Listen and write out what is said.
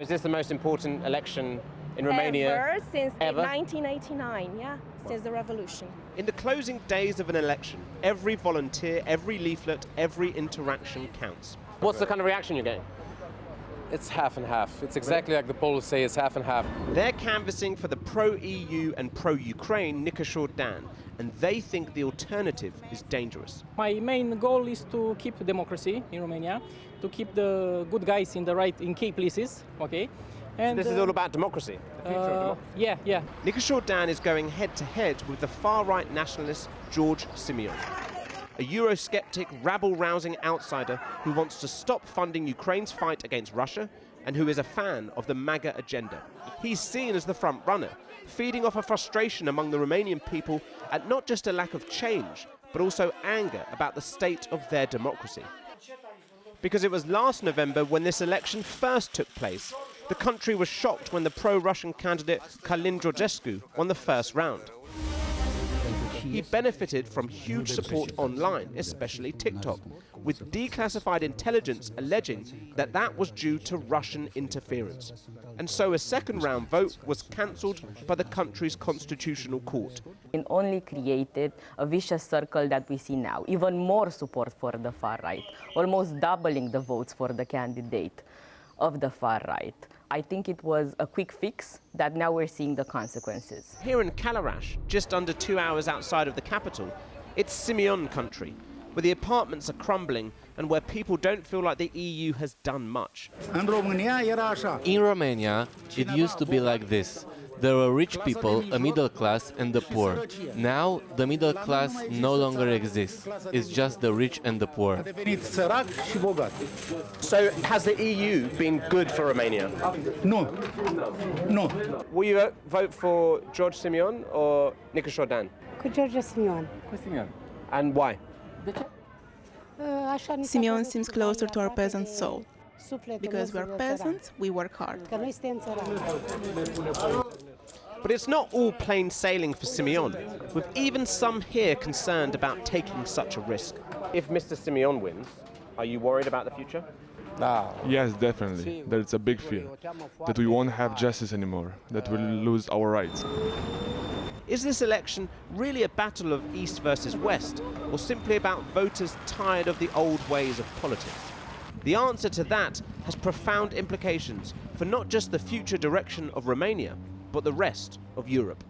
Is this the most important election in Romania ever since ever? 1989, yeah, since the revolution. In the closing days of an election, every volunteer, every leaflet, every interaction counts. What's the kind of reaction you're getting? It's half and half. It's exactly like the polls say, it's half and half. They're canvassing for the pro-EU and pro-Ukraine Dan, and they think the alternative is dangerous. My main goal is to keep democracy in Romania, to keep the good guys in key places, okay? And So this is all about democracy, the future of democracy. Yeah. Dan is going head-to-head with the far-right nationalist George Simeon, a Eurosceptic, rabble-rousing outsider who wants to stop funding Ukraine's fight against Russia and who is a fan of the MAGA agenda. He's seen as the front-runner, feeding off a frustration among the Romanian people at not just a lack of change, but also anger about the state of their democracy. Because it was last November when this election first took place. The country was shocked when the pro-Russian candidate Călin Georgescu won the first round. He benefited from huge support online, especially TikTok, with declassified intelligence alleging that that was due to Russian interference. And so a second-round vote was cancelled by the country's constitutional court. It only created a vicious circle that we see now, even more support for the far right, almost doubling the votes for the candidate of the far right. I think it was a quick fix that now we're seeing the consequences. Here in Calaraș, just under 2 hours outside of the capital, it's Simeon country, where the apartments are crumbling and where people don't feel like the EU has done much. In Romania, it used to be like this. There were rich people, a middle class and the poor. Now, the middle class no longer exists. It's just the rich and the poor. So has the EU been good for Romania? No. No. Will you vote for George Simeon or Dan? Cu George Simeon. And why? Simeon seems closer to our peasant soul. Because we're peasants, we work hard. But it's not all plain sailing for Simeon, with even some here concerned about taking such a risk. If Mr. Simeon wins, are you worried about the future? Yes, definitely. There's a big fear that we won't have justice anymore, that we'll lose our rights. Is this election really a battle of East versus West, or simply about voters tired of the old ways of politics? The answer to that has profound implications for not just the future direction of Romania, but the rest of Europe.